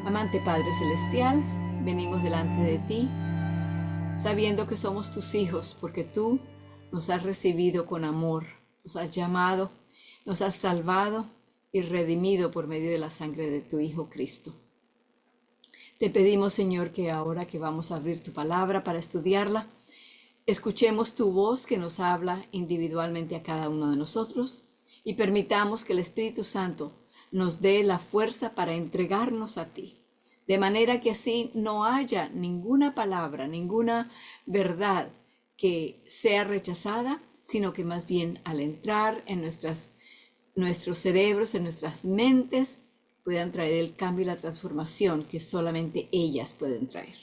Amante Padre Celestial, venimos delante de ti, sabiendo que somos tus hijos, porque tú nos has recibido con amor, nos has llamado, nos has salvado y redimido por medio de la sangre de tu Hijo Cristo. Te pedimos, Señor, que ahora que vamos a abrir tu palabra para estudiarla, escuchemos tu voz que nos habla individualmente a cada uno de nosotros y permitamos que el Espíritu Santo nos dé la fuerza para entregarnos a ti, de manera que así no haya ninguna palabra, ninguna verdad que sea rechazada, sino que más bien al entrar en nuestros cerebros, en nuestras mentes, puedan traer el cambio y la transformación que solamente ellas pueden traer.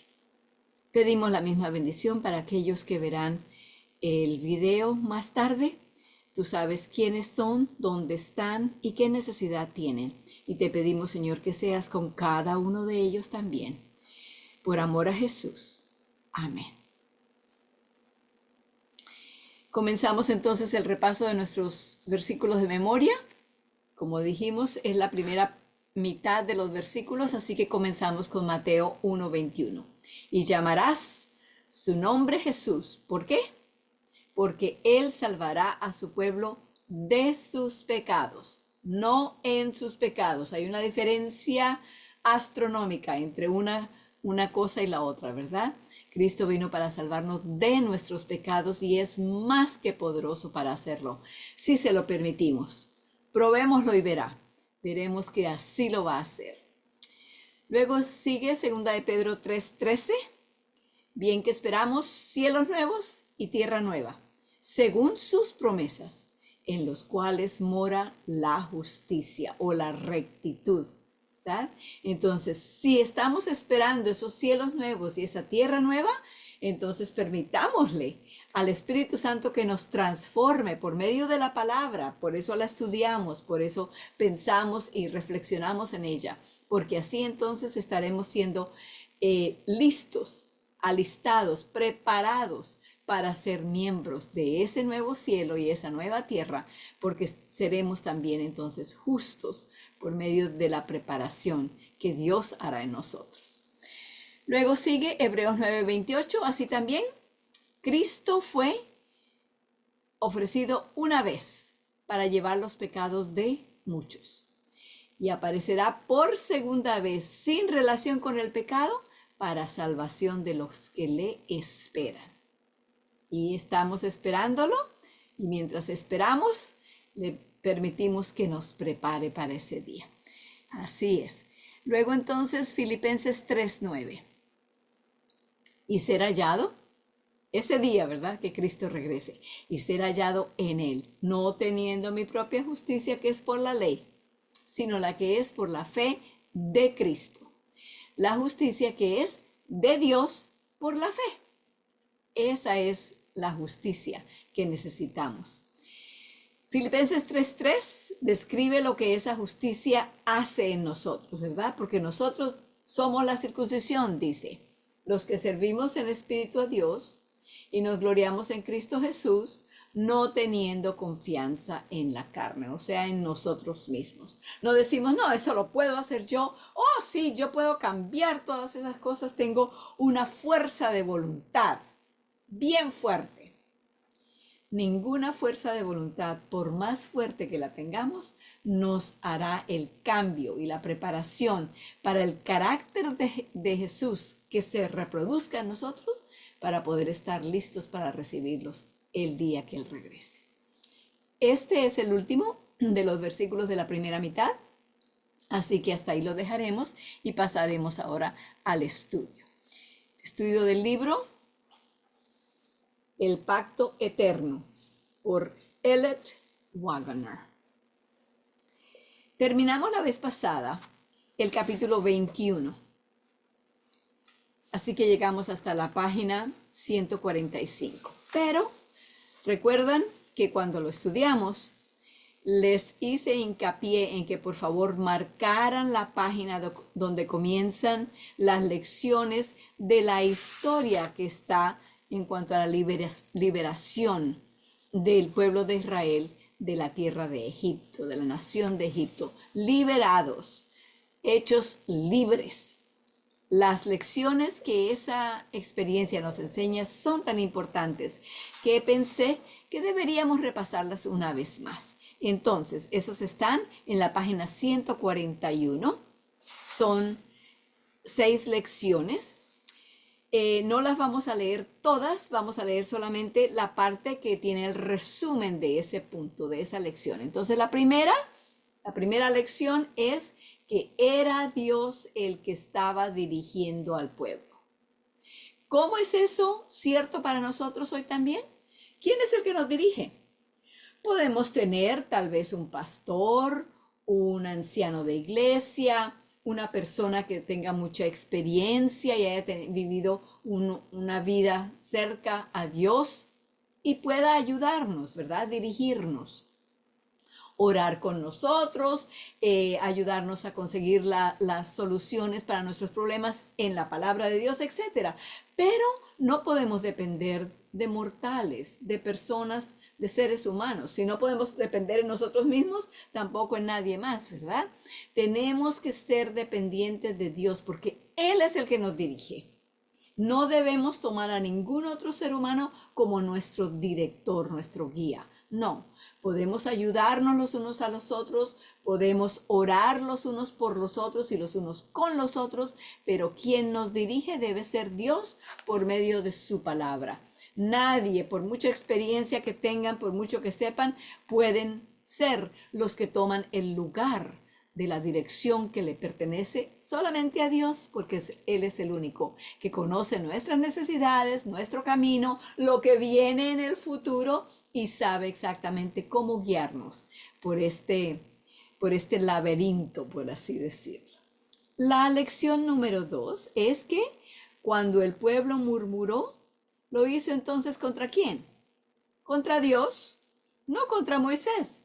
Pedimos la misma bendición para aquellos que verán el video más tarde. Tú sabes quiénes son, dónde están y qué necesidad tienen. Y te pedimos, Señor, que seas con cada uno de ellos también. Por amor a Jesús. Amén. Comenzamos entonces el repaso de nuestros versículos de memoria. Como dijimos, es la primera mitad de los versículos, así que comenzamos con Mateo 1:21. Y llamarás su nombre Jesús. ¿Por qué? Porque Él salvará a su pueblo de sus pecados, no en sus pecados. Hay una diferencia astronómica entre una cosa y la otra, ¿verdad? Cristo vino para salvarnos de nuestros pecados y es más que poderoso para hacerlo, si se lo permitimos. Probémoslo y veremos que así lo va a hacer. Luego sigue 2 de Pedro 3:13. Bien que esperamos cielos nuevos y tierra nueva, según sus promesas, en los cuales mora la justicia o la rectitud, ¿verdad? Entonces, si estamos esperando esos cielos nuevos y esa tierra nueva, entonces permitámosle al Espíritu Santo que nos transforme por medio de la palabra. Por eso la estudiamos, por eso pensamos y reflexionamos en ella, porque así entonces estaremos siendo listos, alistados, preparados para ser miembros de ese nuevo cielo y esa nueva tierra, porque seremos también entonces justos por medio de la preparación que Dios hará en nosotros. Luego sigue Hebreos 9:28, así también Cristo fue ofrecido una vez para llevar los pecados de muchos y aparecerá por segunda vez sin relación con el pecado para salvación de los que le esperan. Y estamos esperándolo y mientras esperamos le permitimos que nos prepare para ese día. Así es. Luego entonces Filipenses 3:9. Y ser hallado ese día, ¿verdad? Que Cristo regrese y ser hallado en él, no teniendo mi propia justicia que es por la ley, sino la que es por la fe de Cristo. La justicia que es de Dios por la fe. Esa es la justicia que necesitamos. Filipenses 3:3 describe lo que esa justicia hace en nosotros, ¿verdad? Porque nosotros somos la circuncisión, dice, los que servimos en espíritu a Dios y nos gloriamos en Cristo Jesús, no teniendo confianza en la carne, o sea, en nosotros mismos. No decimos, no, eso lo puedo hacer yo. Oh, sí, yo puedo cambiar todas esas cosas. Tengo una fuerza de voluntad bien fuerte. Ninguna fuerza de voluntad, por más fuerte que la tengamos, nos hará el cambio y la preparación para el carácter de Jesús que se reproduzca en nosotros para poder estar listos para recibirlos el día que Él regrese. Este es el último de los versículos de la primera mitad, así que hasta ahí lo dejaremos y pasaremos ahora al estudio. Estudio del libro El Pacto Eterno, por Elliot Wagner. Terminamos la vez pasada el capítulo 21, así que llegamos hasta la página 145. Pero recuerdan que cuando lo estudiamos, les hice hincapié en que por favor marcaran la página donde comienzan las lecciones de la historia que está en cuanto a la liberación del pueblo de Israel de la tierra de Egipto, de la nación de Egipto, liberados hechos libres. Las lecciones que esa experiencia nos enseña son tan importantes que pensé que deberíamos repasarlas una vez más. Entonces, esas están en la página 141. Son 6 lecciones. No las vamos a leer todas, vamos a leer solamente la parte que tiene el resumen de ese punto, de esa lección. Entonces, la primera lección es que era Dios el que estaba dirigiendo al pueblo. ¿Cómo es eso cierto para nosotros hoy también? ¿Quién es el que nos dirige? Podemos tener tal vez un pastor, un anciano de iglesia, una persona que tenga mucha experiencia y haya vivido una vida cerca a Dios y pueda ayudarnos, ¿verdad? Dirigirnos, orar con nosotros, ayudarnos a conseguir las soluciones para nuestros problemas en la palabra de Dios, etcétera. Pero no podemos depender de mortales, de personas, de seres humanos. Si no podemos depender en nosotros mismos, tampoco en nadie más, ¿verdad? Tenemos que ser dependientes de Dios porque Él es el que nos dirige. No debemos tomar a ningún otro ser humano como nuestro director, nuestro guía. No, podemos ayudarnos los unos a los otros, podemos orar los unos por los otros y los unos con los otros, pero quien nos dirige debe ser Dios por medio de su palabra. Nadie, por mucha experiencia que tengan, por mucho que sepan, pueden ser los que toman el lugar de la dirección que le pertenece solamente a Dios, porque Él es el único que conoce nuestras necesidades, nuestro camino, lo que viene en el futuro y sabe exactamente cómo guiarnos por este laberinto, por así decirlo. La lección número 2 es que cuando el pueblo murmuró, ¿lo hizo entonces contra quién? Contra Dios, no contra Moisés.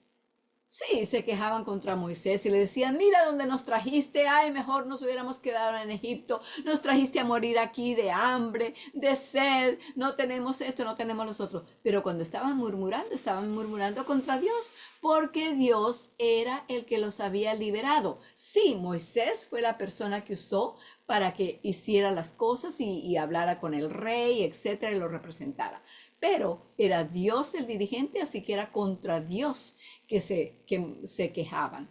Sí, se quejaban contra Moisés y le decían, mira dónde nos trajiste, ay, mejor nos hubiéramos quedado en Egipto, nos trajiste a morir aquí de hambre, de sed, no tenemos esto, no tenemos los otros. Pero cuando estaban murmurando contra Dios, porque Dios era el que los había liberado. Sí, Moisés fue la persona que usó para que hiciera las cosas y hablara con el rey, etcétera, y lo representara. Pero era Dios el dirigente, así que era contra Dios que se quejaban.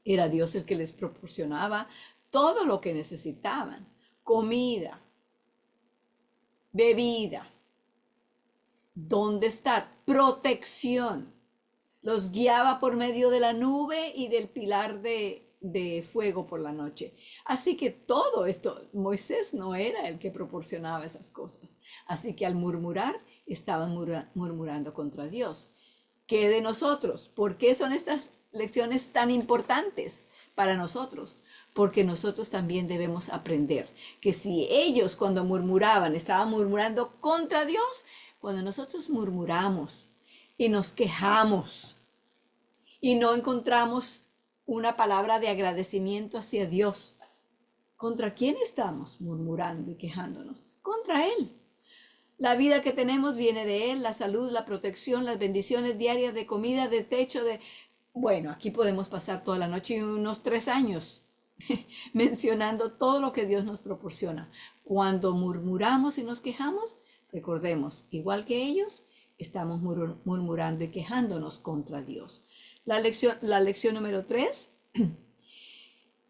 Era Dios el que les proporcionaba todo lo que necesitaban: comida, bebida, dónde estar, protección. Los guiaba por medio de la nube y del pilar de fuego por la noche. Así que todo esto, Moisés no era el que proporcionaba esas cosas. Así que al murmurar, estaban murmurando contra Dios. ¿Qué de nosotros? ¿Por qué son estas lecciones tan importantes para nosotros? Porque nosotros también debemos aprender que si ellos cuando murmuraban estaban murmurando contra Dios, cuando nosotros murmuramos y nos quejamos y no encontramos una palabra de agradecimiento hacia Dios, ¿contra quién estamos murmurando y quejándonos? Contra Él. La vida que tenemos viene de Él, la salud, la protección, las bendiciones diarias de comida, de techo, Bueno, aquí podemos pasar toda la noche y unos 3 años mencionando todo lo que Dios nos proporciona. Cuando murmuramos y nos quejamos, recordemos, igual que ellos, estamos murmurando y quejándonos contra Dios. La lección número 3,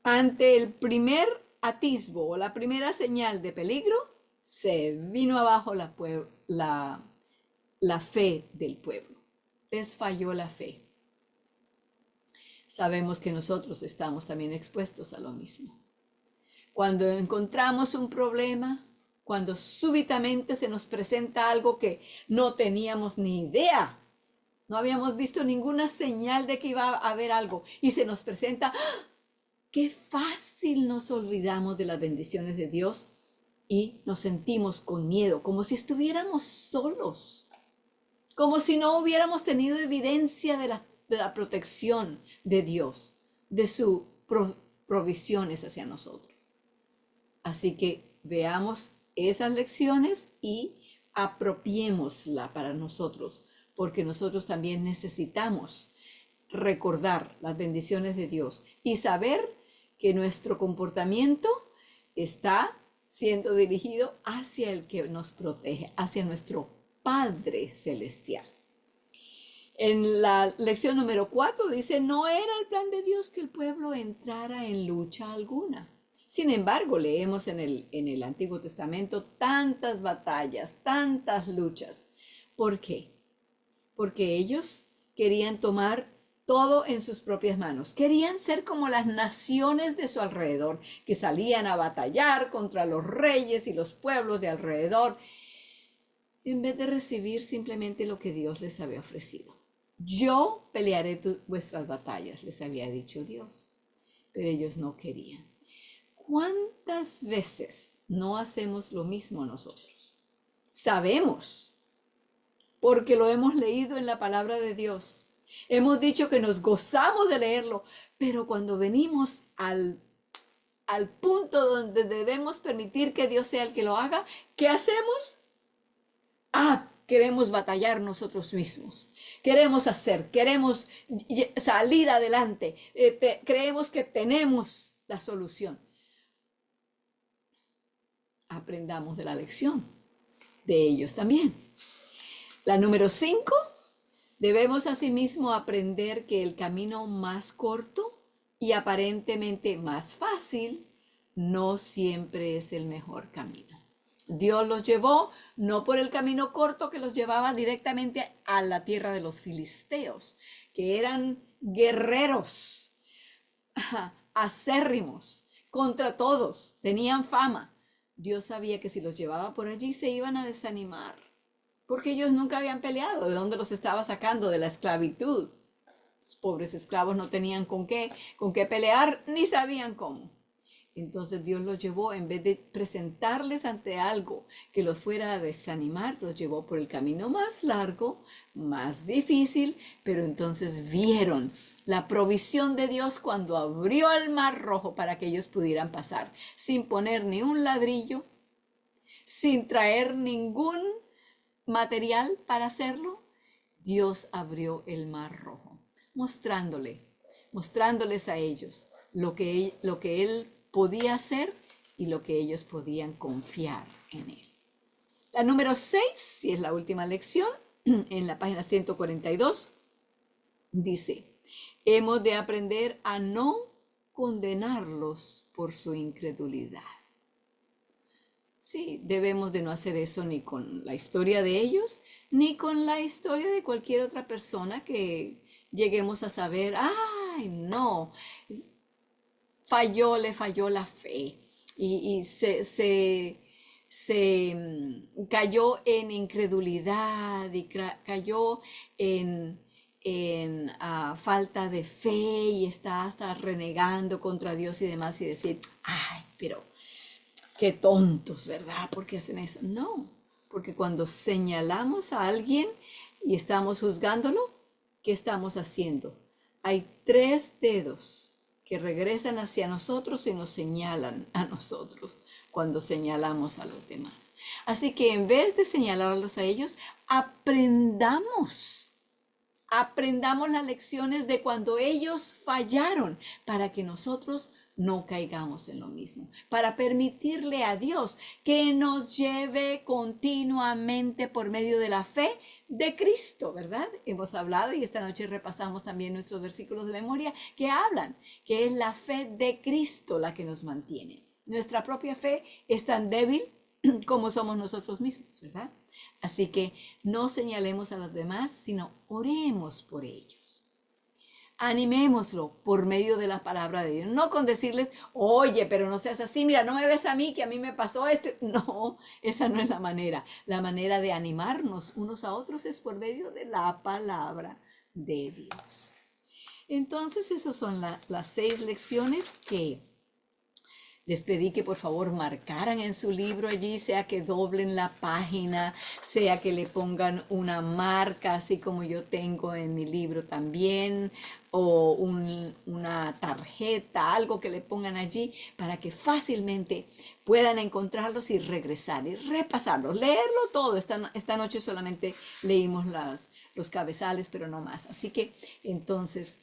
ante el primer atisbo o la primera señal de peligro, se vino abajo la fe del pueblo. Les falló la fe. Sabemos que nosotros estamos también expuestos a lo mismo. Cuando encontramos un problema, cuando súbitamente se nos presenta algo que no teníamos ni idea, no habíamos visto ninguna señal de que iba a haber algo y se nos presenta, ¡ah! Qué fácil nos olvidamos de las bendiciones de Dios y nos sentimos con miedo, como si estuviéramos solos, como si no hubiéramos tenido evidencia de la protección de Dios, de sus provisiones hacia nosotros. Así que veamos esas lecciones y apropiémosla para nosotros, porque nosotros también necesitamos recordar las bendiciones de Dios y saber que nuestro comportamiento está siendo dirigido hacia el que nos protege, hacia nuestro Padre Celestial. En la lección número 4 dice, no era el plan de Dios que el pueblo entrara en lucha alguna. Sin embargo, leemos en el Antiguo Testamento tantas batallas, tantas luchas. ¿Por qué? Porque ellos querían tomar todo en sus propias manos. Querían ser como las naciones de su alrededor, que salían a batallar contra los reyes y los pueblos de alrededor, en vez de recibir simplemente lo que Dios les había ofrecido. Yo pelearé vuestras batallas, les había dicho Dios, pero ellos no querían. ¿Cuántas veces no hacemos lo mismo nosotros? Sabemos, porque lo hemos leído en la palabra de Dios. Hemos dicho que nos gozamos de leerlo, pero cuando venimos al punto donde debemos permitir que Dios sea el que lo haga, ¿qué hacemos? Queremos batallar nosotros mismos, queremos salir adelante, creemos que tenemos la solución. Aprendamos de la lección de ellos también. La número 5, debemos asimismo aprender que el camino más corto y aparentemente más fácil no siempre es el mejor camino. Dios los llevó no por el camino corto que los llevaba directamente a la tierra de los filisteos, que eran guerreros acérrimos contra todos, tenían fama. Dios sabía que si los llevaba por allí se iban a desanimar, porque ellos nunca habían peleado. ¿De dónde los estaba sacando? De la esclavitud. Los pobres esclavos no tenían con qué pelear, ni sabían cómo. Entonces Dios los llevó, en vez de presentarles ante algo que los fuera a desanimar, los llevó por el camino más largo, más difícil, pero entonces vieron la provisión de Dios cuando abrió el mar rojo para que ellos pudieran pasar, sin poner ni un ladrillo, sin traer ningún material para hacerlo. Dios abrió el mar rojo, mostrándoles a ellos lo que Él podía hacer y lo que ellos podían confiar en Él. La número 6, y es la última lección, en la página 142, dice, hemos de aprender a no condenarlos por su incredulidad. Sí, debemos de no hacer eso ni con la historia de ellos, ni con la historia de cualquier otra persona que lleguemos a saber, ay, no, le falló la fe y se cayó en incredulidad y cayó en falta de fe y está hasta renegando contra Dios y demás y decir, ay, pero qué tontos, ¿verdad? ¿Por qué hacen eso? No, porque cuando señalamos a alguien y estamos juzgándolo, ¿qué estamos haciendo? Hay 3 dedos que regresan hacia nosotros y nos señalan a nosotros cuando señalamos a los demás. Así que en vez de señalarlos a ellos, aprendamos las lecciones de cuando ellos fallaron para que nosotros no caigamos en lo mismo, para permitirle a Dios que nos lleve continuamente por medio de la fe de Cristo, ¿verdad? Hemos hablado y esta noche repasamos también nuestros versículos de memoria que hablan que es la fe de Cristo la que nos mantiene. Nuestra propia fe es tan débil como somos nosotros mismos, ¿verdad? Así que no señalemos a los demás, sino oremos por ellos. Animémoslo por medio de la palabra de Dios, no con decirles, oye, pero no seas así, mira, no me ves a mí, que a mí me pasó esto. No, esa no es la manera. La manera de animarnos unos a otros es por medio de la palabra de Dios. Entonces, esas son las 6 lecciones que les pedí que por favor marcaran en su libro allí, sea que doblen la página, sea que le pongan una marca, así como yo tengo en mi libro también, o una tarjeta, algo que le pongan allí para que fácilmente puedan encontrarlos y regresar y repasarlos, leerlo todo. Esta noche solamente leímos los cabezales, pero no más. Así que entonces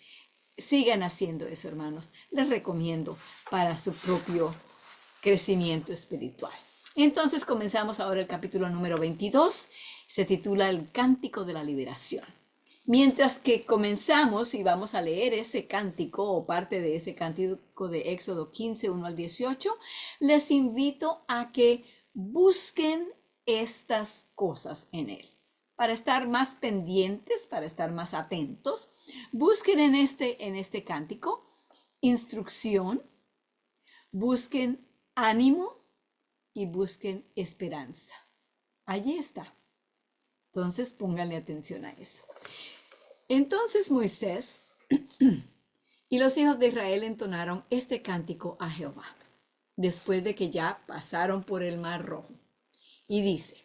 sigan haciendo eso, hermanos. Les recomiendo para su propio crecimiento espiritual. Entonces comenzamos ahora el capítulo número 22. Se titula El Cántico de la Liberación. Mientras que comenzamos y vamos a leer ese cántico o parte de ese cántico de Éxodo 15, 1 al 18, les invito a que busquen estas cosas en él. Para estar más pendientes, para estar más atentos, busquen en este cántico instrucción, busquen ánimo y busquen esperanza. Allí está. Entonces pónganle atención a eso. Entonces Moisés y los hijos de Israel entonaron este cántico a Jehová, después de que ya pasaron por el Mar Rojo. Y dice: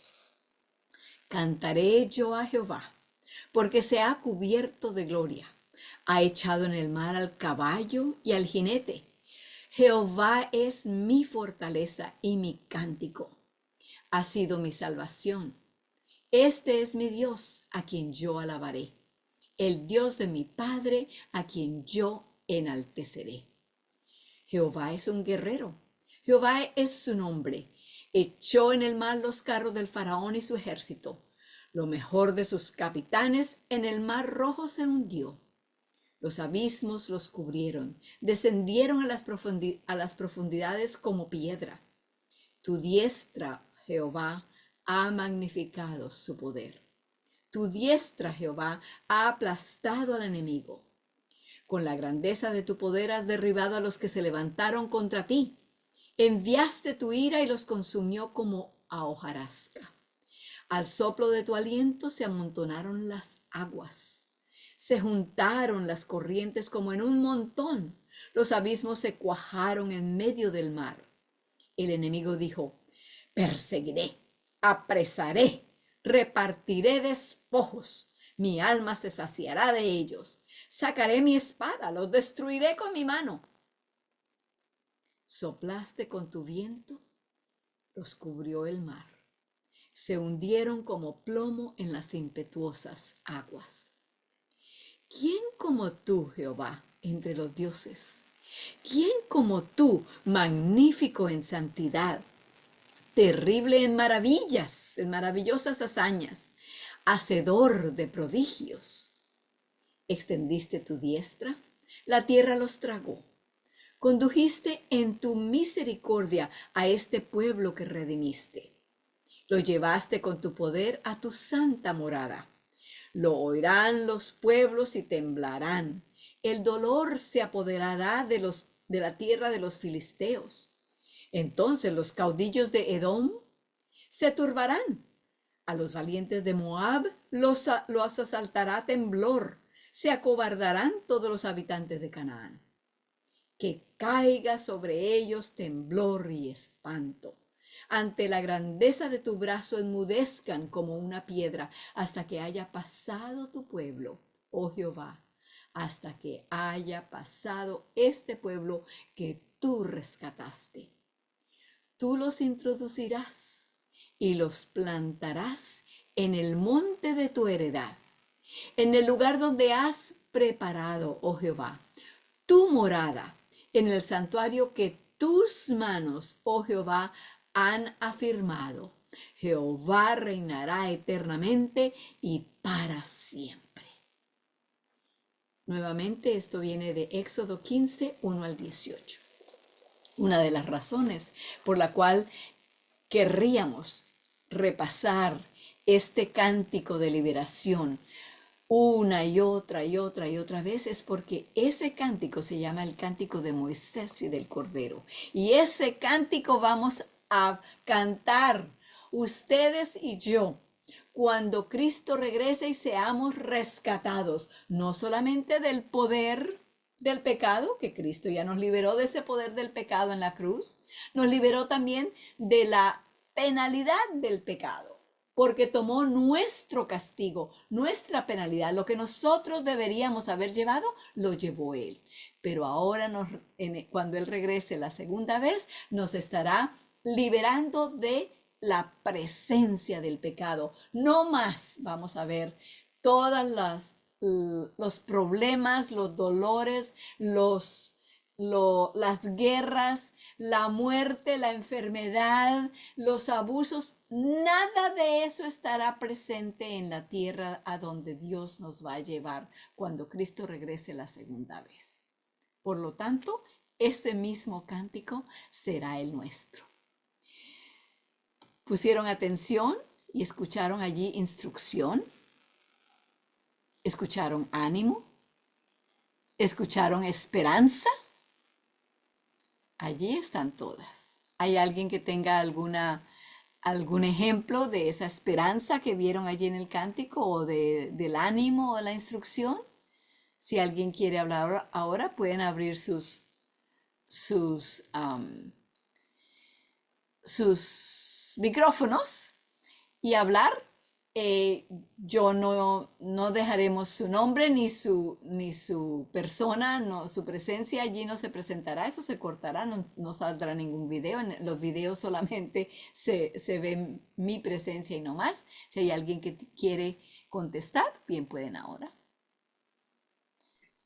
cantaré yo a Jehová, porque se ha cubierto de gloria. Ha echado en el mar al caballo y al jinete. Jehová es mi fortaleza y mi cántico. Ha sido mi salvación. Este es mi Dios, a quien yo alabaré, el Dios de mi Padre, a quien yo enalteceré. Jehová es un guerrero. Jehová es su nombre. Echó en el mar los carros del faraón y su ejército. Lo mejor de sus capitanes en el mar rojo se hundió. Los abismos los cubrieron, descendieron a las profundidades como piedra. Tu diestra, Jehová, ha magnificado su poder. Tu diestra, Jehová, ha aplastado al enemigo. Con la grandeza de tu poder has derribado a los que se levantaron contra ti. Enviaste tu ira y los consumió como a hojarasca. Al soplo de tu aliento se amontonaron las aguas. Se juntaron las corrientes como en un montón. Los abismos se cuajaron en medio del mar. El enemigo dijo: perseguiré, apresaré, repartiré despojos. Mi alma se saciará de ellos. Sacaré mi espada, los destruiré con mi mano. Soplaste con tu viento, los cubrió el mar. Se hundieron como plomo en las impetuosas aguas. ¿Quién como tú, Jehová, entre los dioses? ¿Quién como tú, magnífico en santidad, terrible en maravillas, en maravillosas hazañas, hacedor de prodigios? Extendiste tu diestra, la tierra los tragó. Condujiste en tu misericordia a este pueblo que redimiste. Lo llevaste con tu poder a tu santa morada. Lo oirán los pueblos y temblarán. El dolor se apoderará de la tierra de los filisteos. Entonces los caudillos de Edom se turbarán. A los valientes de Moab los asaltará temblor. Se acobardarán todos los habitantes de Canaán. Que caiga sobre ellos temblor y espanto. Ante la grandeza de tu brazo enmudezcan como una piedra hasta que haya pasado tu pueblo, oh Jehová, hasta que haya pasado este pueblo que tú rescataste. Tú los introducirás y los plantarás en el monte de tu heredad, en el lugar donde has preparado, oh Jehová, tu morada, en el santuario que tus manos, oh Jehová, han afirmado. Jehová reinará eternamente y para siempre. Nuevamente esto viene de Éxodo 15, 1 al 18. Una de las razones por la cual querríamos repasar este cántico de liberación una y otra y otra y otra vez es porque ese cántico se llama el cántico de Moisés y del Cordero. Y ese cántico vamos a cantar ustedes y yo cuando Cristo regrese y seamos rescatados, no solamente del poder del pecado, que Cristo ya nos liberó de ese poder del pecado en la cruz, nos liberó también de la penalidad del pecado, porque tomó nuestro castigo, nuestra penalidad, lo que nosotros deberíamos haber llevado, lo llevó Él. Pero ahora cuando Él regrese la segunda vez, nos estará liberando de la presencia del pecado. No más vamos a ver todas las los problemas, los dolores, las guerras, la muerte, la enfermedad, los abusos, nada de eso estará presente en la tierra a donde Dios nos va a llevar cuando Cristo regrese la segunda vez. Por lo tanto, ese mismo cántico será el nuestro. Pusieron atención y escucharon allí instrucción, escucharon ánimo, escucharon esperanza. Allí están todas. ¿Hay alguien que tenga algún ejemplo de esa esperanza que vieron allí en el cántico o del ánimo o la instrucción? Si alguien quiere hablar ahora, pueden abrir sus micrófonos y hablar. Yo no dejaremos su nombre ni su persona, no, su presencia allí no se presentará, eso se cortará, no saldrá ningún video. En los videos solamente se ve mi presencia y no más. Si hay alguien que quiere contestar, bien pueden ahora.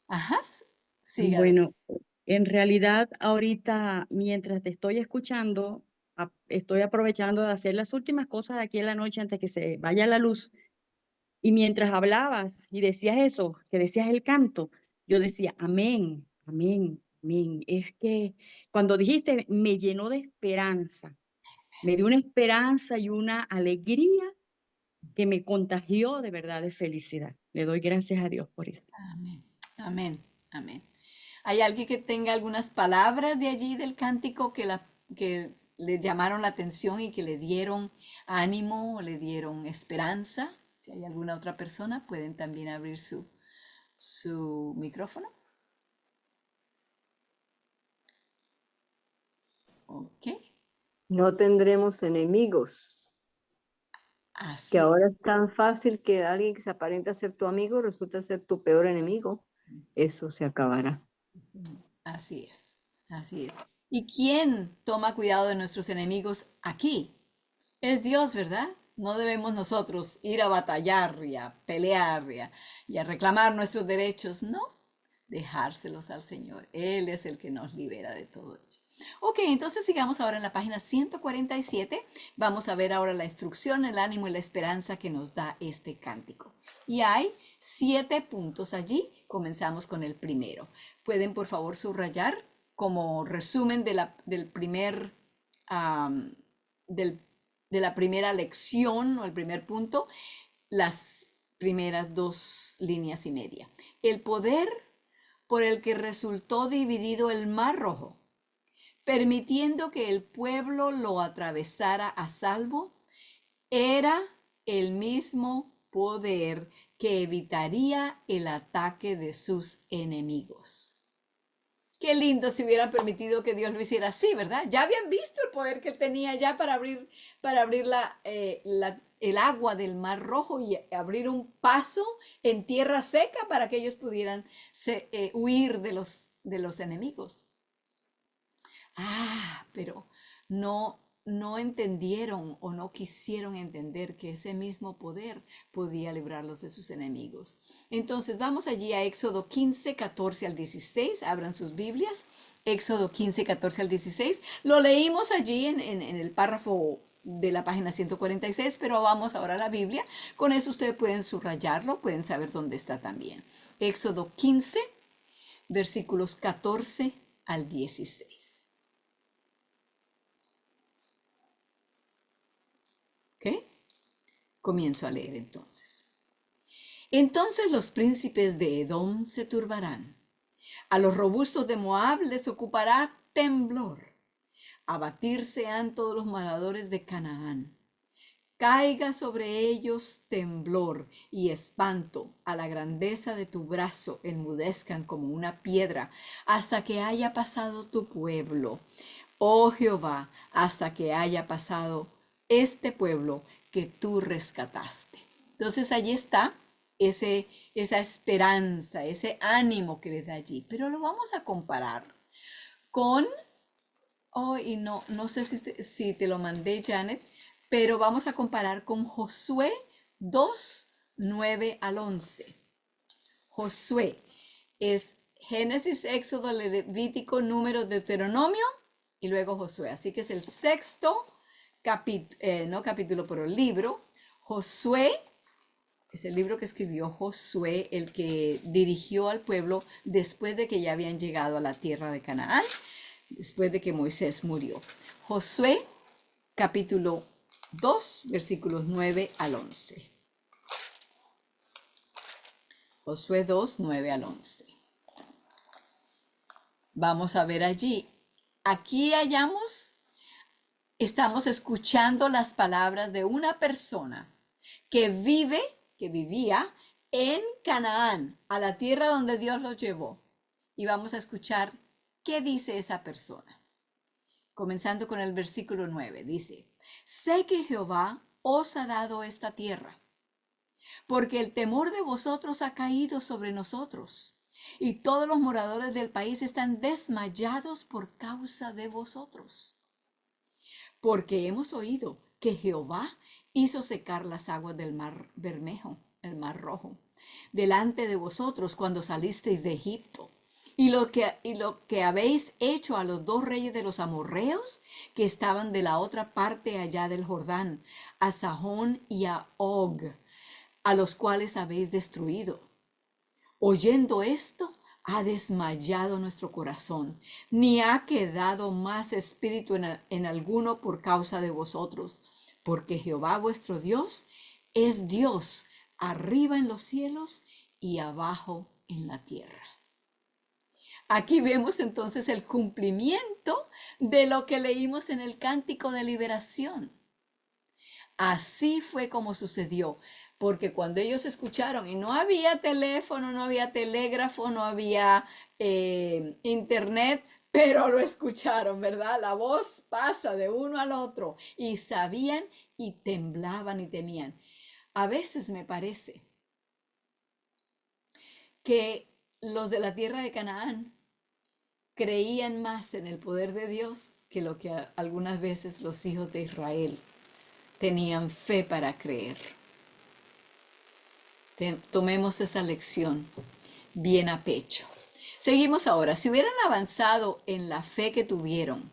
Ajá, siga. Bueno, en realidad ahorita, mientras te estoy escuchando, estoy aprovechando de hacer las últimas cosas aquí en la noche antes que se vaya la luz. Y mientras hablabas y decías eso, que decías el canto, yo decía, amén, amén, amén. Es que cuando dijiste, me llenó de esperanza, me dio una esperanza y una alegría que me contagió de verdad de felicidad. Le doy gracias a Dios por eso. Amén, amén, amén. ¿Hay alguien que tenga algunas palabras de allí del cántico que le llamaron la atención y que le dieron ánimo o le dieron esperanza? Si hay alguna otra persona, pueden también abrir su micrófono. Ok, No tendremos enemigos, que así, ahora es tan fácil que alguien que se aparenta ser tu amigo resulta ser tu peor enemigo. Eso se acabará. así es, así es. ¿Y quién toma cuidado de nuestros enemigos aquí? Es Dios, ¿verdad? No debemos nosotros ir a batallar y a pelear y a reclamar nuestros derechos, no, dejárselos al Señor. Él es el que nos libera de todo ello. Ok, entonces sigamos ahora en la página 147. Vamos a ver ahora la instrucción, el ánimo y la esperanza que nos da este cántico. Y hay 7 puntos allí. Comenzamos con el primero. Pueden por favor subrayar como resumen del primer... del de la primera lección o el primer punto, las primeras 2 líneas y media. El poder por el que resultó dividido el Mar Rojo, permitiendo que el pueblo lo atravesara a salvo, era el mismo poder que evitaría el ataque de sus enemigos. Qué lindo si hubieran permitido que Dios lo hiciera así, ¿verdad? Ya habían visto el poder que él tenía ya para abrir el agua del Mar Rojo y abrir un paso en tierra seca para que ellos pudieran huir de los enemigos. Pero no entendieron o no quisieron entender que ese mismo poder podía librarlos de sus enemigos. Entonces vamos allí a Éxodo 15, 14 al 16. Abran sus Biblias. Éxodo 15, 14 al 16. Lo leímos allí en el párrafo de la página 146, pero vamos ahora a la Biblia. Con eso ustedes pueden subrayarlo, pueden saber dónde está también. Éxodo 15, versículos 14 al 16. ¿Ok? Comienzo a leer entonces. Entonces los príncipes de Edom se turbarán. A los robustos de Moab les ocupará temblor. Abatirse han todos los moradores de Canaán. Caiga sobre ellos temblor y espanto, a la grandeza de tu brazo enmudezcan como una piedra, hasta que haya pasado tu pueblo. Oh Jehová, hasta que haya pasado este pueblo que tú rescataste. Entonces allí está esa esperanza, ese ánimo que les da allí. Pero lo vamos a comparar con, y no sé si te lo mandé, Janet, pero vamos a comparar con Josué 2, 9 al 11. Josué. Es Génesis, Éxodo, Levítico, Número, Deuteronomio y luego Josué. Así que es el sexto capítulo, no capítulo, pero libro. Josué es el libro que escribió Josué, el que dirigió al pueblo después de que ya habían llegado a la tierra de Canaán, después de que Moisés murió. Josué, capítulo 2, versículos 9 al 11. Josué 2, 9 al 11. Vamos a ver allí. Aquí estamos escuchando las palabras de una persona que vivía en Canaán, a la tierra donde Dios los llevó. Y vamos a escuchar qué dice esa persona. Comenzando con el versículo 9, dice: sé que Jehová os ha dado esta tierra, porque el temor de vosotros ha caído sobre nosotros, y todos los moradores del país están desmayados por causa de vosotros. Porque hemos oído que Jehová hizo secar las aguas del mar Bermejo, el mar Rojo, delante de vosotros cuando salisteis de Egipto. Y lo que habéis hecho a los dos reyes de los amorreos que estaban de la otra parte allá del Jordán, a Sahón y a Og, a los cuales habéis destruido. Oyendo esto, ha desmayado nuestro corazón, ni ha quedado más espíritu en alguno por causa de vosotros, porque Jehová vuestro Dios es Dios arriba en los cielos y abajo en la tierra. Aquí vemos entonces el cumplimiento de lo que leímos en el Cántico de Liberación. Así fue como sucedió, porque cuando ellos escucharon, y no había teléfono, no había telégrafo, no había internet, pero lo escucharon, ¿verdad? La voz pasa de uno al otro y sabían y temblaban y temían. A veces me parece que los de la tierra de Canaán creían más en el poder de Dios que lo que algunas veces los hijos de Israel tenían fe para creer. Tomemos esa lección bien a pecho. Seguimos ahora. Si hubieran avanzado en la fe que tuvieron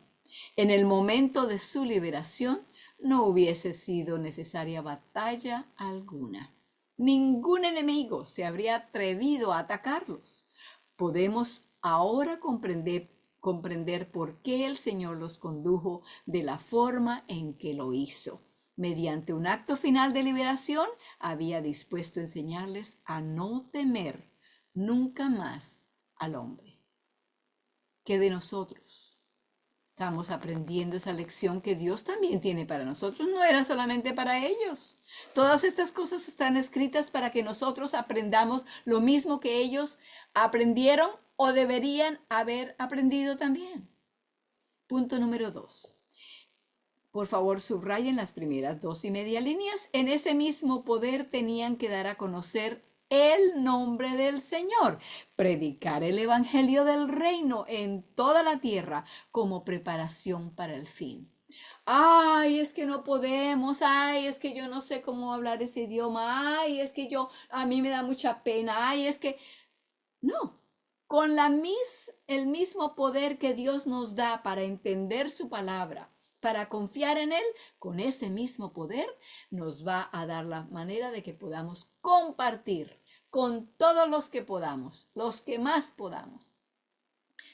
en el momento de su liberación, no hubiese sido necesaria batalla alguna. Ningún enemigo se habría atrevido a atacarlos. Podemos ahora comprender por qué el Señor los condujo de la forma en que lo hizo. Mediante un acto final de liberación, había dispuesto a enseñarles a no temer nunca más al hombre. ¿Qué de nosotros? Estamos aprendiendo esa lección que Dios también tiene para nosotros, no era solamente para ellos. Todas estas cosas están escritas para que nosotros aprendamos lo mismo que ellos aprendieron o deberían haber aprendido también. Punto número 2. Por favor, subrayen las primeras 2.5 líneas. En ese mismo poder tenían que dar a conocer el nombre del Señor, predicar el evangelio del reino en toda la tierra como preparación para el fin. Ay, es que no podemos, ay, es que yo no sé cómo hablar ese idioma, ay, es que a mí me da mucha pena, ay, es que no. Con el mismo poder que Dios nos da para entender su palabra, para confiar en Él, con ese mismo poder nos va a dar la manera de que podamos compartir con todos los que podamos, los que más podamos,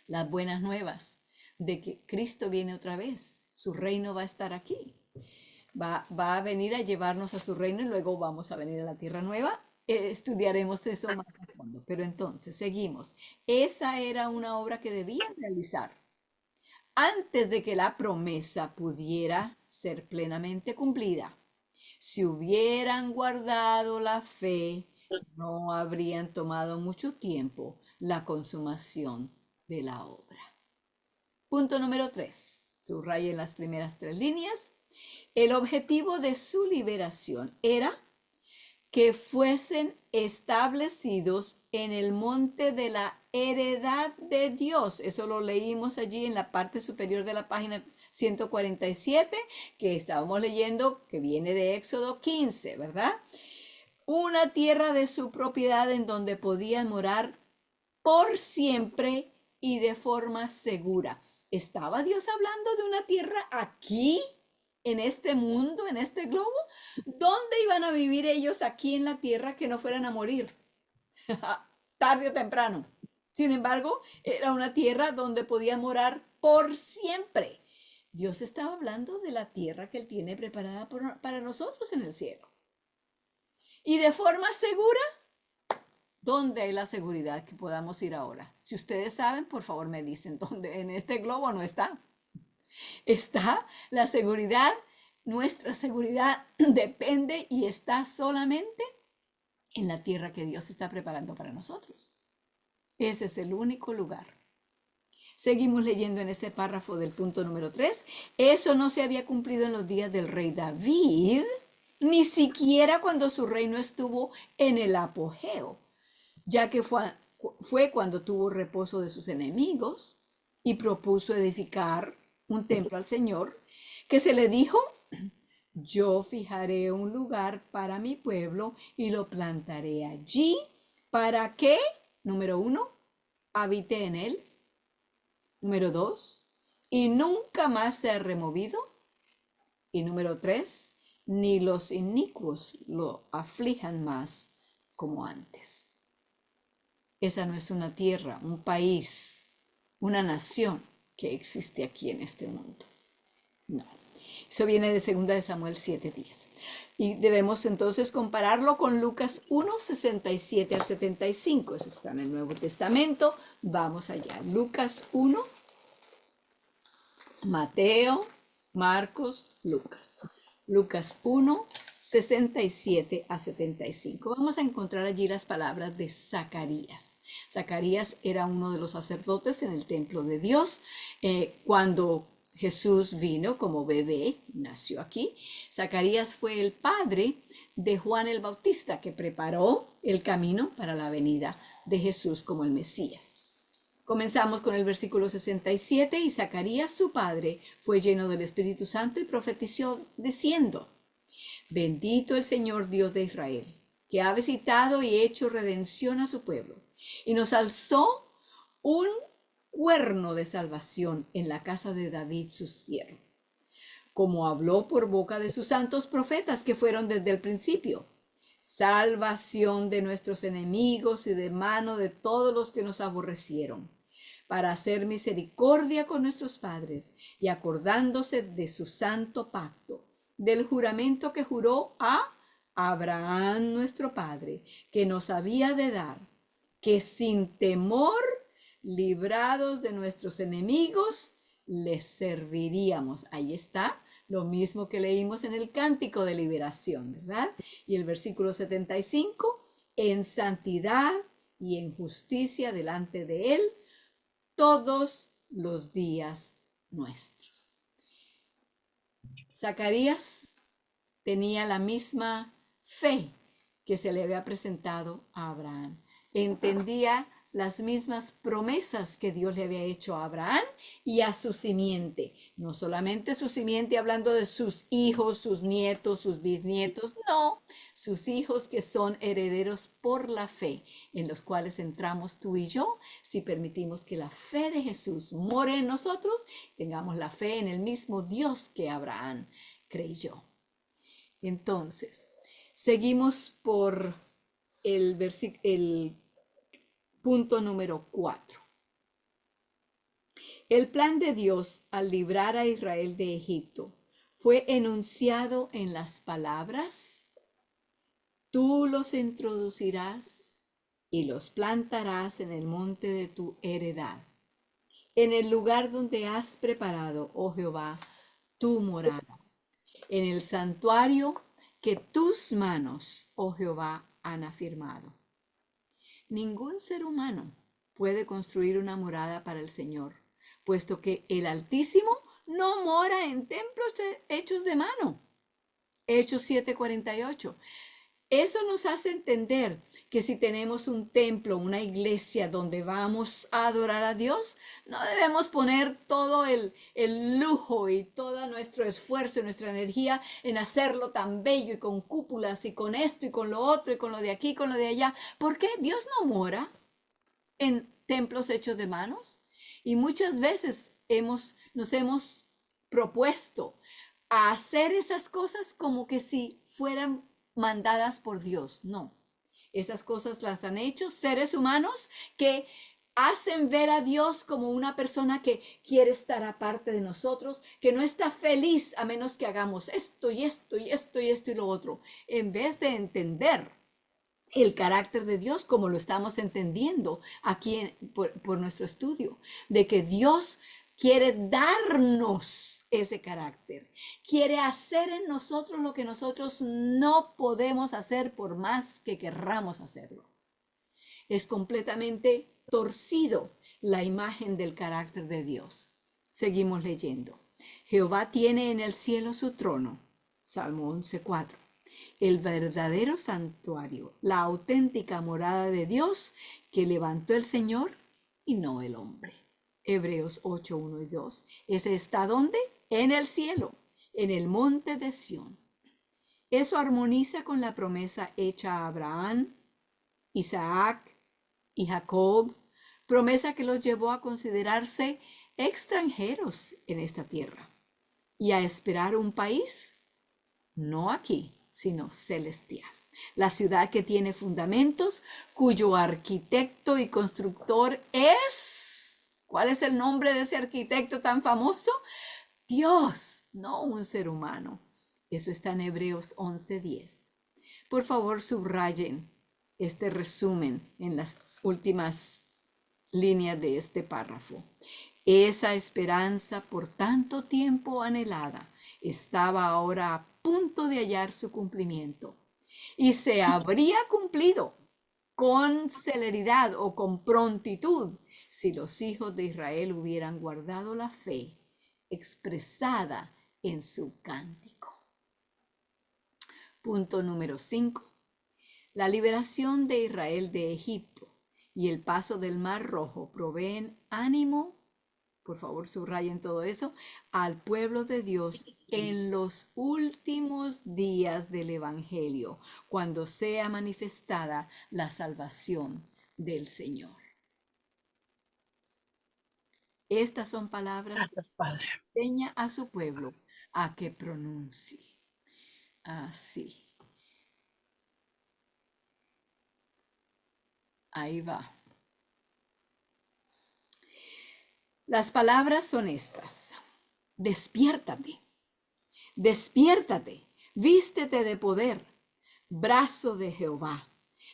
las buenas nuevas de que Cristo viene otra vez, su reino va a estar aquí, va a venir a llevarnos a su reino y luego vamos a venir a la tierra nueva. Estudiaremos eso más a fondo, pero entonces seguimos. Esa era una obra que debían realizar antes de que la promesa pudiera ser plenamente cumplida. Si hubieran guardado la fe, no habrían tomado mucho tiempo la consumación de la obra. Punto número 3. Subrayen las primeras 3 líneas. El objetivo de su liberación era que fuesen establecidos en el monte de la heredad de Dios. Eso lo leímos allí en la parte superior de la página 147, que estábamos leyendo, que viene de Éxodo 15, ¿verdad? una tierra de su propiedad en donde podían morar por siempre y de forma segura. ¿Estaba Dios hablando de una tierra aquí, en este mundo, en este globo? ¿Dónde iban a vivir ellos aquí en la tierra que no fueran a morir? Tarde o temprano. Sin embargo, era una tierra donde podían morar por siempre. Dios estaba hablando de la tierra que Él tiene preparada para nosotros en el cielo. Y de forma segura, ¿dónde hay la seguridad que podamos ir ahora? Si ustedes saben, por favor me dicen dónde. En este globo no está. Está la seguridad. Nuestra seguridad depende y está solamente en la tierra que Dios está preparando para nosotros. Ese es el único lugar. Seguimos leyendo en ese párrafo del punto número 3. Eso no se había cumplido en los días del rey David, ni siquiera cuando su reino estuvo en el apogeo, ya que fue cuando tuvo reposo de sus enemigos y propuso edificar un templo al Señor, que se le dijo: yo fijaré un lugar para mi pueblo y lo plantaré allí para que, número 1, habite en él. Número 2, y nunca más sea removido. Y número 3, ni los inicuos lo aflijan más como antes. Esa no es una tierra, un país, una nación que existe aquí en este mundo. No. Eso viene de 2 de Samuel 7:10. Y debemos entonces compararlo con Lucas 1:67 al 75. Eso está en el Nuevo Testamento. Vamos allá. Lucas 1, Mateo, Marcos, Lucas. Lucas 1:67 a 75. Vamos a encontrar allí las palabras de Zacarías. Zacarías era uno de los sacerdotes en el templo de Dios. Cuando Jesús vino como bebé, nació aquí, Zacarías fue el padre de Juan el Bautista, que preparó el camino para la venida de Jesús como el Mesías. Comenzamos con el versículo 67, y Zacarías, su padre, fue lleno del Espíritu Santo y profetizó diciendo: bendito el Señor Dios de Israel, que ha visitado y hecho redención a su pueblo, y nos alzó un cuerno de salvación en la casa de David su siervo, como habló por boca de sus santos profetas que fueron desde el principio, salvación de nuestros enemigos y de mano de todos los que nos aborrecieron, para hacer misericordia con nuestros padres y acordándose de su santo pacto, del juramento que juró a Abraham nuestro padre, que nos había de dar, que sin temor, librados de nuestros enemigos, les serviríamos. Ahí está lo mismo que leímos en el cántico de liberación, ¿verdad? Y el versículo 75, en santidad y en justicia delante de él todos los días nuestros. Zacarías tenía la misma fe que se le había presentado a Abraham. Entendía las mismas promesas que Dios le había hecho a Abraham y a su simiente. No solamente su simiente hablando de sus hijos, sus nietos, sus bisnietos, no, sus hijos que son herederos por la fe, en los cuales entramos tú y yo, si permitimos que la fe de Jesús more en nosotros, tengamos la fe en el mismo Dios que Abraham creyó. Entonces, seguimos por el punto número 4. El plan de Dios al librar a Israel de Egipto fue enunciado en las palabras: tú los introducirás y los plantarás en el monte de tu heredad, en el lugar donde has preparado, oh Jehová, tu morada, en el santuario que tus manos, oh Jehová, han afirmado. Ningún ser humano puede construir una morada para el Señor, puesto que el Altísimo no mora en templos hechos de mano. Hechos 7:48. Eso nos hace entender que si tenemos un templo, una iglesia donde vamos a adorar a Dios, no debemos poner todo el lujo y todo nuestro esfuerzo y nuestra energía en hacerlo tan bello y con cúpulas y con esto y con lo otro y con lo de aquí y con lo de allá. ¿Por qué? Dios no mora en templos hechos de manos. Y muchas veces nos hemos propuesto a hacer esas cosas como que si fueran mandadas por Dios. No, esas cosas las han hecho seres humanos que hacen ver a Dios como una persona que quiere estar aparte de nosotros, que no está feliz a menos que hagamos esto y esto y esto y esto y lo otro, en vez de entender el carácter de Dios como lo estamos entendiendo aquí por nuestro estudio, de que Dios quiere darnos ese carácter, quiere hacer en nosotros lo que nosotros no podemos hacer por más que querramos hacerlo. Es completamente torcido la imagen del carácter de Dios. Seguimos leyendo. Jehová tiene en el cielo su trono. Salmo 11:4. El verdadero santuario, la auténtica morada de Dios que levantó el Señor y no el hombre. Hebreos 8:1 y 2. ¿Ese está dónde? En el cielo, en el monte de Sión. Eso armoniza con la promesa hecha a Abraham, Isaac y Jacob, promesa que los llevó a considerarse extranjeros en esta tierra y a esperar un país, no aquí, sino celestial. La ciudad que tiene fundamentos, cuyo arquitecto y constructor es... ¿Cuál es el nombre de ese arquitecto tan famoso? Dios, no un ser humano. Eso está en Hebreos 11:10. Por favor, subrayen este resumen en las últimas líneas de este párrafo. Esa esperanza por tanto tiempo anhelada estaba ahora a punto de hallar su cumplimiento y se habría cumplido con celeridad o con prontitud si los hijos de Israel hubieran guardado la fe expresada en su cántico. Punto número 5. La liberación de Israel de Egipto y el paso del Mar Rojo proveen ánimo, por favor subrayen todo eso, al pueblo de Dios en los últimos días del Evangelio, cuando sea manifestada la salvación del Señor. Estas son palabras que enseña a su pueblo a que pronuncie. Así. Ahí va. Las palabras son estas. Despiértate, despiértate, vístete de poder, brazo de Jehová.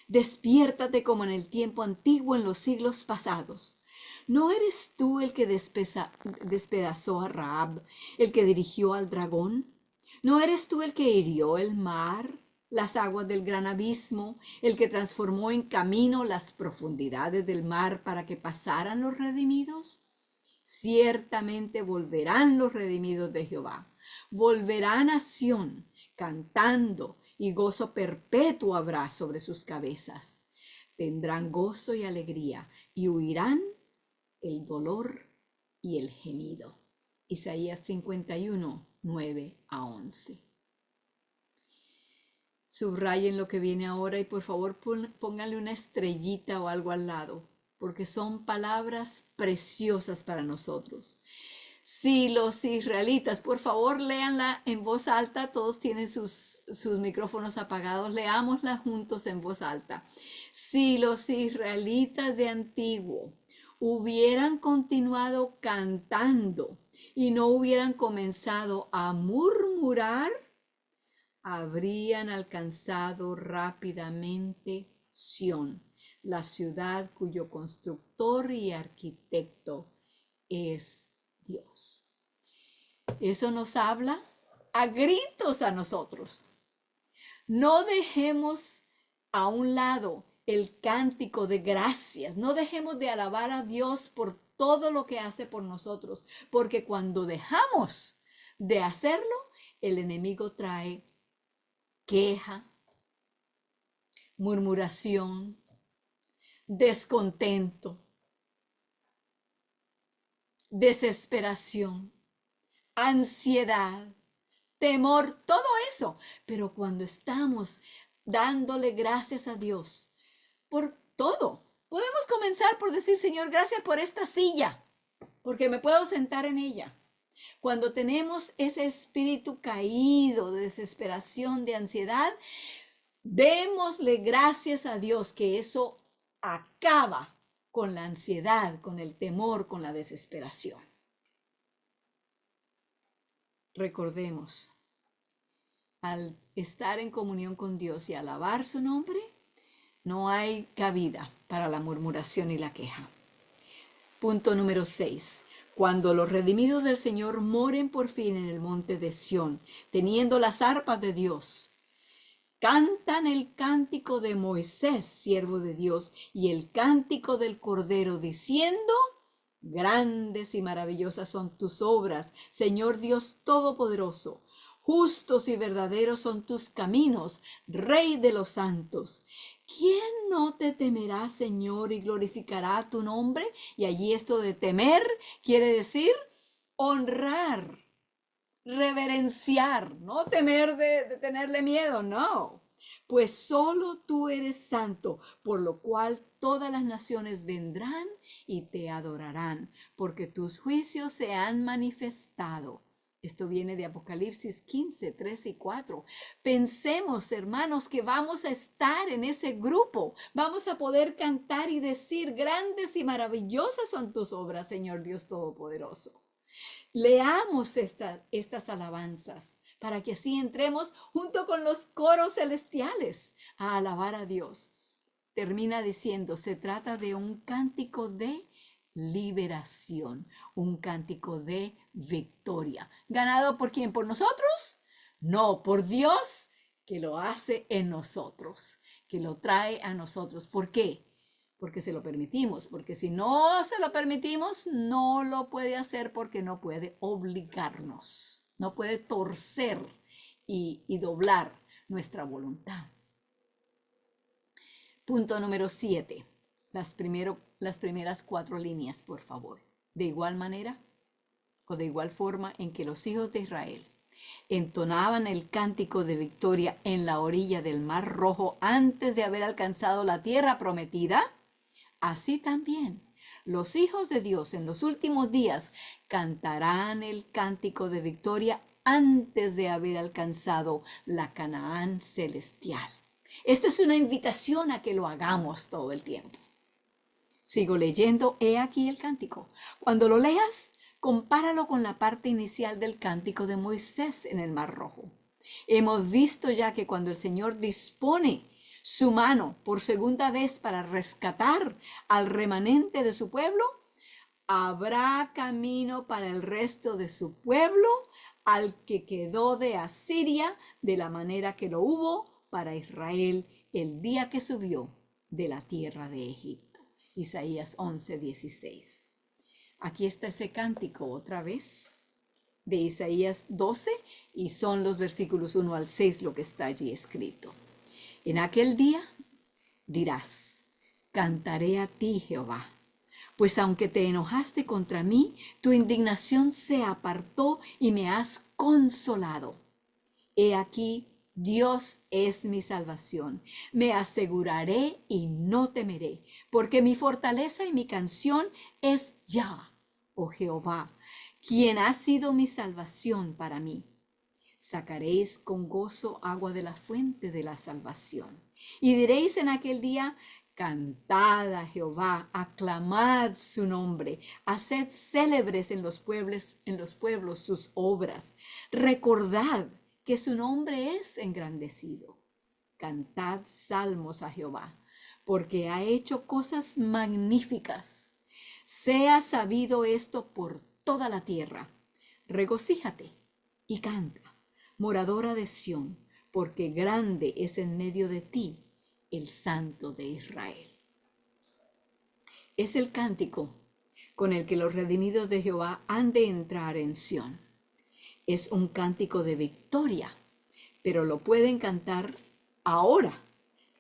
Despiértate como en el tiempo antiguo en los siglos pasados. ¿No eres tú el que despedazó a Rahab, el que dirigió al dragón? ¿No eres tú el que hirió el mar, las aguas del gran abismo, el que transformó en camino las profundidades del mar para que pasaran los redimidos? Ciertamente volverán los redimidos de Jehová, volverán a Sión, cantando, y gozo perpetuo habrá sobre sus cabezas. Tendrán gozo y alegría, y huirán el dolor y el gemido. Isaías 51, 9 a 11. Subrayen lo que viene ahora y por favor pónganle una estrellita o algo al lado, porque son palabras preciosas para nosotros. Si los israelitas, por favor, léanla en voz alta, todos tienen sus micrófonos apagados, leámosla juntos en voz alta. Si los israelitas de antiguo hubieran continuado cantando y no hubieran comenzado a murmurar, habrían alcanzado rápidamente Sión, la ciudad cuyo constructor y arquitecto es Dios. Eso nos habla a gritos a nosotros. No dejemos a un lado el cántico de gracias. No dejemos de alabar a Dios por todo lo que hace por nosotros, porque cuando dejamos de hacerlo, el enemigo trae queja, murmuración, descontento, desesperación, ansiedad, temor, todo eso. Pero cuando estamos dándole gracias a Dios por todo, podemos comenzar por decir, Señor, gracias por esta silla, porque me puedo sentar en ella. Cuando tenemos ese espíritu caído de desesperación, de ansiedad, démosle gracias a Dios que eso acaba con la ansiedad, con el temor, con la desesperación. Recordemos, al estar en comunión con Dios y alabar su nombre, no hay cabida para la murmuración y la queja. Punto número 6. Cuando los redimidos del Señor moren por fin en el monte de Sión, teniendo las arpas de Dios, cantan el cántico de Moisés, siervo de Dios, y el cántico del Cordero, diciendo: grandes y maravillosas son tus obras, Señor Dios Todopoderoso. Justos y verdaderos son tus caminos, Rey de los santos. ¿Quién no te temerá, Señor, y glorificará tu nombre? Y allí esto de temer quiere decir honrar, reverenciar, no temer de tenerle miedo, no. Pues solo tú eres santo, por lo cual todas las naciones vendrán y te adorarán, porque tus juicios se han manifestado. Esto viene de Apocalipsis 15, 3 y 4. Pensemos, hermanos, que vamos a estar en ese grupo. Vamos a poder cantar y decir: grandes y maravillosas son tus obras, Señor Dios Todopoderoso. Leamos estas alabanzas para que así entremos junto con los coros celestiales a alabar a Dios. Termina diciendo, se trata de un cántico de liberación, un cántico de victoria. ¿Ganado por quién? ¿Por nosotros? No, por Dios, que lo hace en nosotros, que lo trae a nosotros. ¿Por qué? Porque se lo permitimos, porque si no se lo permitimos, no lo puede hacer, porque no puede obligarnos, no puede torcer y doblar nuestra voluntad. Punto número 7. Las primeras 4 líneas, por favor. De igual manera o de igual forma en que los hijos de Israel entonaban el cántico de victoria en la orilla del Mar Rojo antes de haber alcanzado la tierra prometida, así también los hijos de Dios en los últimos días cantarán el cántico de victoria antes de haber alcanzado la Canaán celestial. Esto es una invitación a que lo hagamos todo el tiempo. Sigo leyendo, he aquí el cántico. Cuando lo leas, compáralo con la parte inicial del cántico de Moisés en el Mar Rojo. Hemos visto ya que cuando el Señor dispone su mano por segunda vez para rescatar al remanente de su pueblo, habrá camino para el resto de su pueblo, al que quedó de Asiria, de la manera que lo hubo para Israel el día que subió de la tierra de Egipto. Isaías 11:16. Aquí está ese cántico otra vez de Isaías 12 y son los versículos 1 al 6 lo que está allí escrito. En aquel día dirás: cantaré a ti, Jehová, pues aunque te enojaste contra mí, tu indignación se apartó y me has consolado. He aquí, Dios es mi salvación. Me aseguraré y no temeré, porque mi fortaleza y mi canción es Yahweh, oh Jehová, quien ha sido mi salvación para mí. Sacaréis con gozo agua de la fuente de la salvación. Y diréis en aquel día: cantad a Jehová, aclamad su nombre, haced célebres en los pueblos sus obras. Recordad que su nombre es engrandecido. Cantad salmos a Jehová, porque ha hecho cosas magníficas. Sea sabido esto por toda la tierra. Regocíjate y canta, moradora de Sión, porque grande es en medio de ti el Santo de Israel. Es el cántico con el que los redimidos de Jehová han de entrar en Sión. Es un cántico de victoria, pero lo pueden cantar ahora,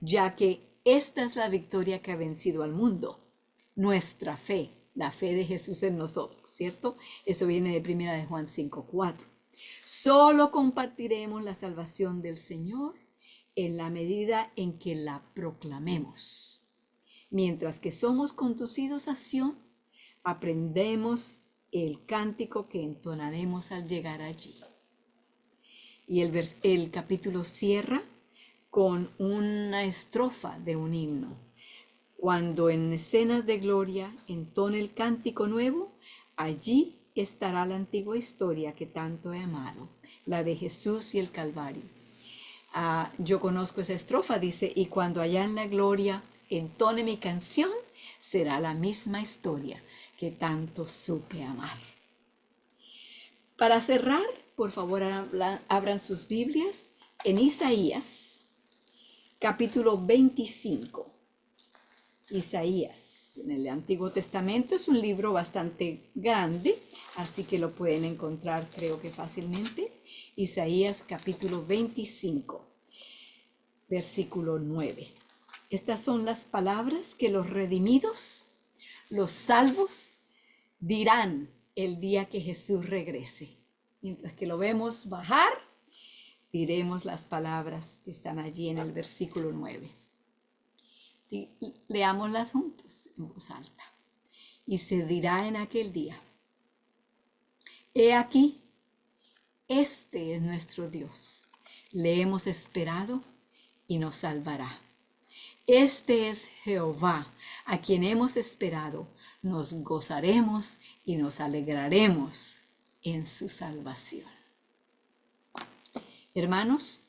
ya que esta es la victoria que ha vencido al mundo, nuestra fe, la fe de Jesús en nosotros, ¿cierto? Eso viene de 1 de Juan 5:4. Solo compartiremos la salvación del Señor en la medida en que la proclamemos. Mientras que somos conducidos a Sión, aprendemos el cántico que entonaremos al llegar allí. Y el capítulo cierra con una estrofa de un himno. Cuando en escenas de gloria entone el cántico nuevo, allí estará la antigua historia que tanto he amado, la de Jesús y el Calvario. Yo conozco esa estrofa, dice, y cuando allá en la gloria entone mi canción, será la misma historia que tanto supe amar. Para cerrar, por favor, abran sus Biblias en Isaías, capítulo 25. Isaías, en el Antiguo Testamento, es un libro bastante grande, así que lo pueden encontrar, creo que fácilmente. Isaías, capítulo 25, versículo 9. Estas son las palabras que los redimidos, los salvos, dirán el día que Jesús regrese. Mientras que lo vemos bajar, diremos las palabras que están allí en el versículo 9. Y leámoslas juntos en voz alta. Y se dirá en aquel día: He aquí, este es nuestro Dios. Le hemos esperado y nos salvará. Este es Jehová, a quien hemos esperado. Nos gozaremos y nos alegraremos en su salvación. Hermanos,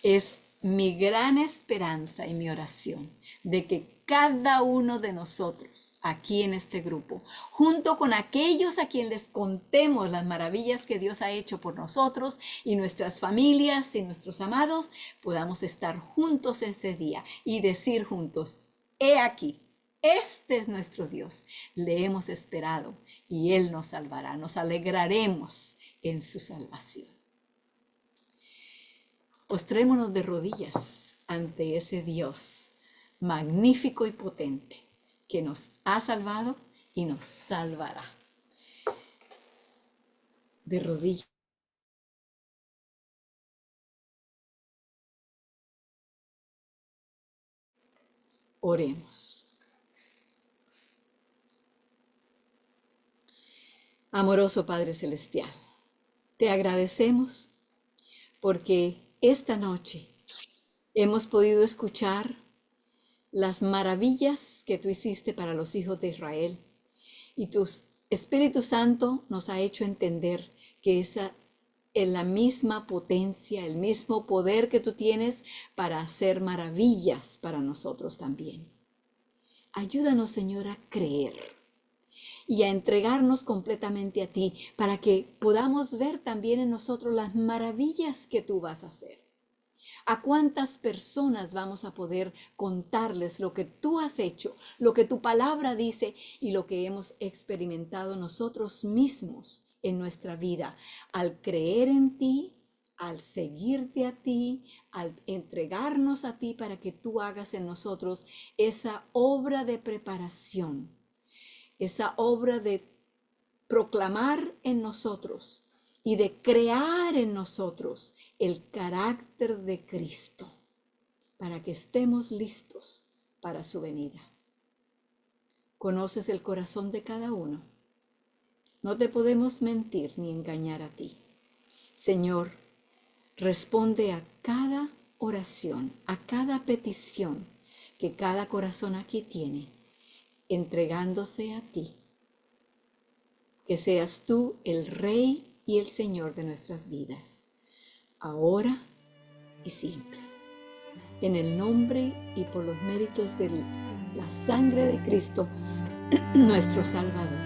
es mi gran esperanza y mi oración de que cada uno de nosotros aquí en este grupo, junto con aquellos a quienes les contemos las maravillas que Dios ha hecho por nosotros y nuestras familias y nuestros amados, podamos estar juntos ese día y decir juntos: he aquí, este es nuestro Dios, le hemos esperado y Él nos salvará, nos alegraremos en su salvación. Postrémonos de rodillas ante ese Dios magnífico y potente que nos ha salvado y nos salvará. De rodillas. Oremos. Amoroso Padre Celestial, te agradecemos porque esta noche hemos podido escuchar las maravillas que tú hiciste para los hijos de Israel, y tu Espíritu Santo nos ha hecho entender que esa es la misma potencia, el mismo poder que tú tienes para hacer maravillas para nosotros también. Ayúdanos, Señor, a creer y a entregarnos completamente a ti, para que podamos ver también en nosotros las maravillas que tú vas a hacer. ¿A cuántas personas vamos a poder contarles lo que tú has hecho, lo que tu palabra dice y lo que hemos experimentado nosotros mismos en nuestra vida al creer en ti, al seguirte a ti, al entregarnos a ti para que tú hagas en nosotros esa obra de preparación, esa obra de proclamar en nosotros y de crear en nosotros el carácter de Cristo, para que estemos listos para su venida? Conoces el corazón de cada uno. No te podemos mentir ni engañar a ti. Señor, responde a cada oración, a cada petición que cada corazón aquí tiene, entregándose a ti. Que seas tú el Rey y el Señor de nuestras vidas, ahora y siempre. En el nombre y por los méritos de la sangre de Cristo, nuestro Salvador.